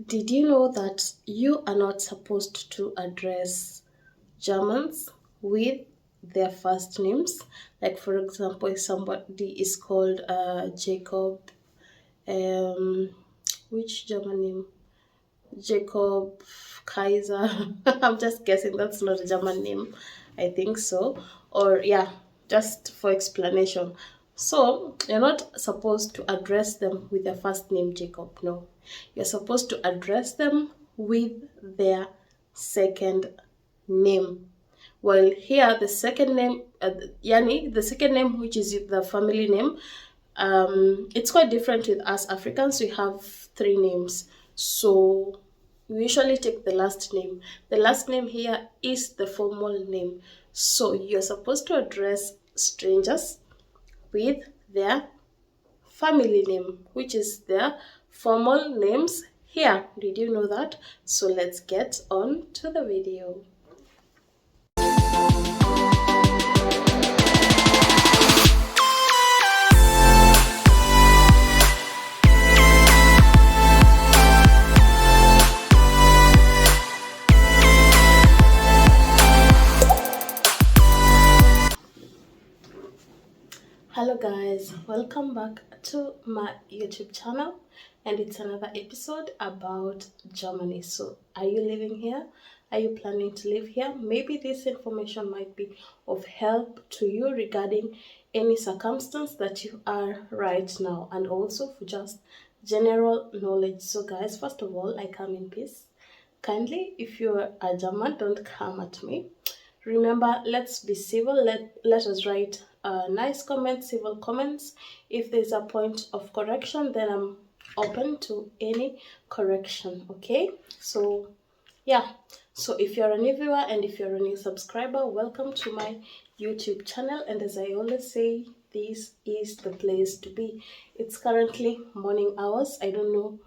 Did you know that you are not supposed to address Germans with their first names? Like, for example, if somebody is called Jacob, um, which German name? Jacob Kaiser. I'm just guessing that's not a German name. I think so. Or, yeah, just for explanation. So, you're not supposed to address them with their first name, Jacob. No. You're supposed to address them with their second name. Well, here the second name, Yani, the second name, which is the family name, it's quite different with us Africans. We have three names. So we usually take the last name. The last name here is the formal name. So you're supposed to address strangers with their family name, which is their formal names here. Did you know that? So let's get on to the video. Hello guys, welcome back to my YouTube channel, and it's another episode about Germany. So are you living here? Are you planning to live here? Maybe this information might be of help to you regarding any circumstance that you are right now, and also for just general knowledge. So guys, first of all, I come in peace. Kindly, if you're a German, don't come at me. Remember, let's be civil. Let us write nice comments, civil comments. If there's a point of correction, then I'm open to any correction. Okay, so yeah, so if you're a new viewer and if you're a new subscriber, welcome to my YouTube channel. And as I always say, this is the place to be. It's currently morning hours. I don't know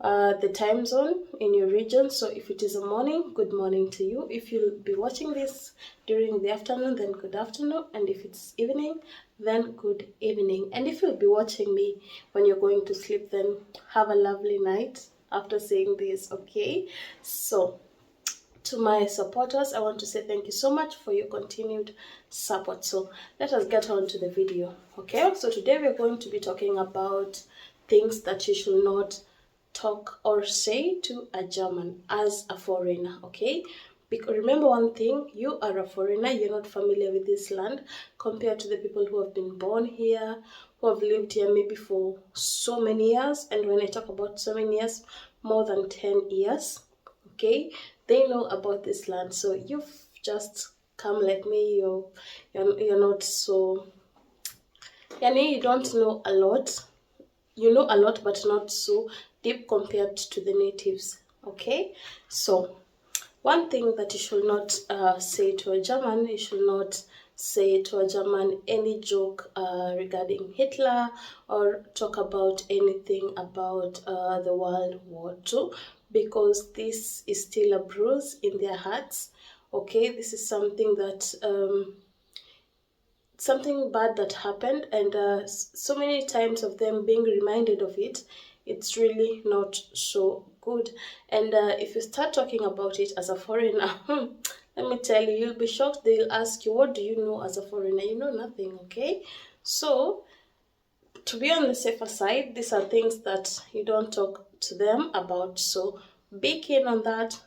the time zone in your region. So if it is a morning, good morning to you. If you'll be watching this during the afternoon, then good afternoon. And if it's evening, then good evening. And if you'll be watching me when you're going to sleep, then have a lovely night after saying this. Okay, so to my supporters, I want to say thank you so much for your continued support. So let us get on to the video. Okay, so today we're going to be talking about things that you should not talk or say to a German as a foreigner. Okay, because remember one thing, you are a foreigner, you're not familiar with this land compared to the people who have been born here, who have lived here maybe for so many years. And when I talk about so many years, more than 10 years. Okay, they know about this land. So you've just come like me, you're not so, you don't know a lot. You know a lot, but not so deep compared to the natives. Okay, so one thing that you should not say to a German, you should not say to a German any joke regarding Hitler, or talk about anything about the World War II, because this is still a bruise in their hearts. Okay, this is something that something bad that happened, and so many times of them being reminded of it, it's really not so good. And if you start talking about it as a foreigner, let me tell you, you'll be shocked. They'll ask you, what do you know as a foreigner? You know nothing. Okay, so to be on the safer side, these are things that you don't talk to them about. So be keen on that.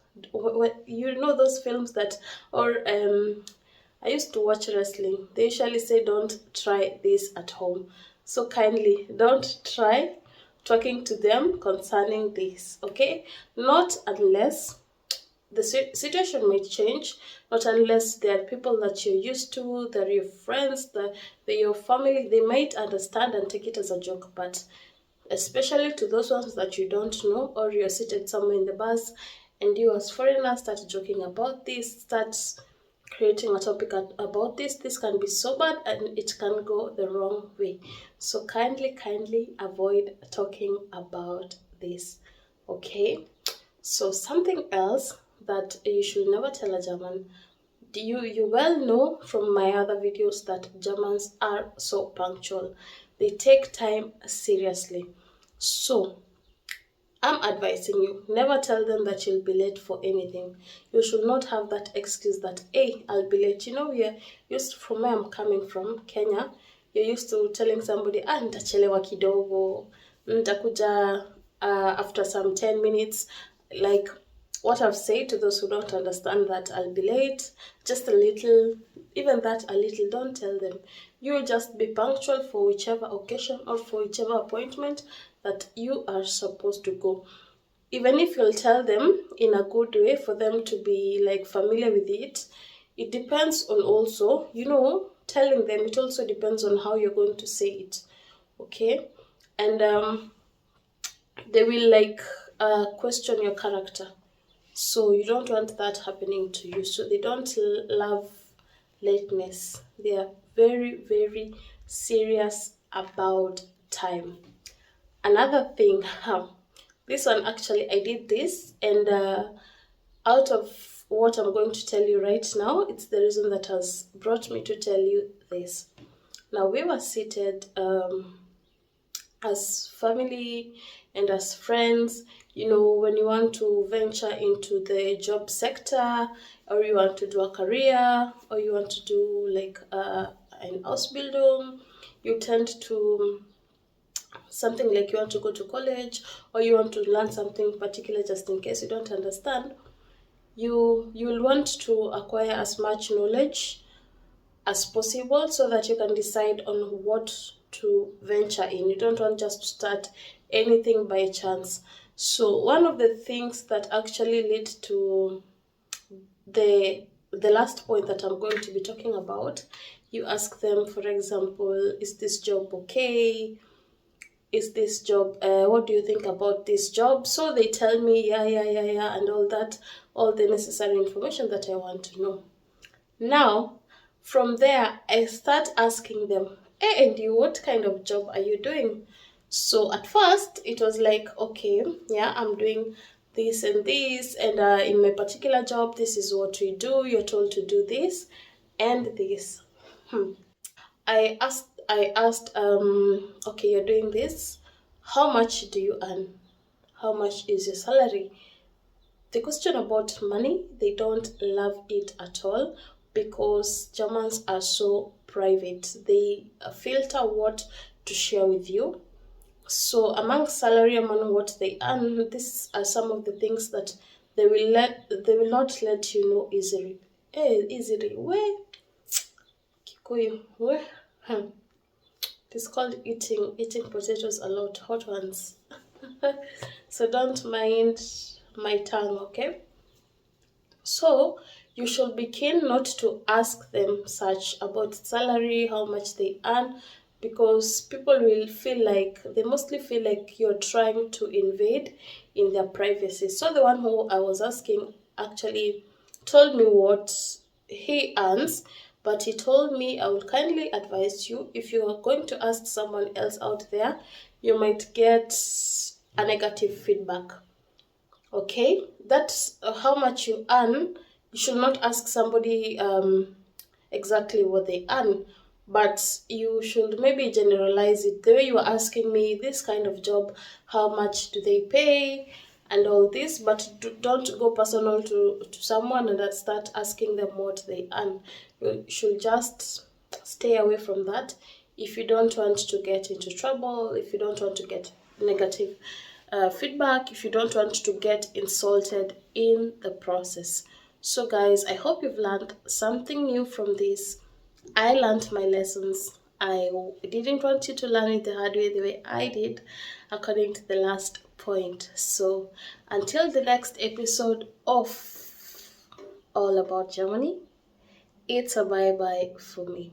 You know those films that, or I used to watch wrestling. They usually say, don't try this at home. So kindly don't try talking to them concerning this, okay? Not unless the situation may change, not unless there are people that you're used to, they're your friends, they're your family. They might understand and take it as a joke, but especially to those ones that you don't know, or you're seated somewhere in the bus and you as foreigners start joking about this, start creating a topic about this can be so bad and it can go the wrong way. So kindly avoid talking about this. Okay, so something else that you should never tell a German. You well know from my other videos that Germans are so punctual. They take time seriously. So I'm advising you, never tell them that you'll be late for anything. You should not have that excuse that, hey, I'll be late. You know, we are used to, from where I'm coming from, Kenya, you're used to telling somebody, nitachelewa kidogo, nitakuja after some 10 minutes. Like what I've said to those who don't understand that I'll be late, just a little, even that a little, don't tell them. You just be punctual for whichever occasion or for whichever appointment that you are supposed to go. Even if you'll tell them in a good way for them to be like familiar with it, it depends on also, telling them, it also depends on how you're going to say it. Okay? And they will like question your character. So you don't want that happening to you. So they don't love lateness. They are very, very serious about time. Another thing, this one actually, I did this, and out of what I'm going to tell you right now, it's the reason that has brought me to tell you this. Now, we were seated as family and as friends. When you want to venture into the job sector, or you want to do a career, or you want to do like an Ausbildung, you tend to something like you want to go to college, or you want to learn something particular just in case you don't understand, you will want to acquire as much knowledge as possible so that you can decide on what to venture in. You don't want just to start anything by chance. So one of the things that actually lead to the last point that I'm going to be talking about, you ask them, for example, is this job okay? Is this job, what do you think about this job? So they tell me, yeah, and all that, all the necessary information that I want to know. Now, from there, I start asking them, hey, and you, what kind of job are you doing? So at first, it was like, okay, yeah, I'm doing this and this, and in my particular job, this is what we do. You're told to do this and this. I asked, okay, you're doing this. How much do you earn? How much is your salary? The question about money, they don't love it at all because Germans are so private. They filter what to share with you. So among salary, among what they earn, these are some of the things that they will not let you know easily. Easily. Where? Kikuyu. Where? It's called eating potatoes a lot, hot ones. So don't mind my tongue, okay? So you should be keen not to ask them such about salary, how much they earn, because people will feel like, they mostly feel like you're trying to invade in their privacy. So the one who I was asking actually told me what he earns, but he told me, I would kindly advise you, if you are going to ask someone else out there, you might get a negative feedback. Okay, that's how much you earn. You should not ask somebody exactly what they earn, but you should maybe generalize it. The way you are asking me this kind of job, how much do they pay, and all this, but don't go personal to someone and start asking them what they earn. You should just stay away from that if you don't want to get into trouble, if you don't want to get negative feedback, if you don't want to get insulted in the process. So guys, I hope you've learned something new from this. I learned my lessons. I didn't want you to learn it the hard way, the way I did, according to the last point. So until the next episode of All About Germany, it's a bye-bye for me.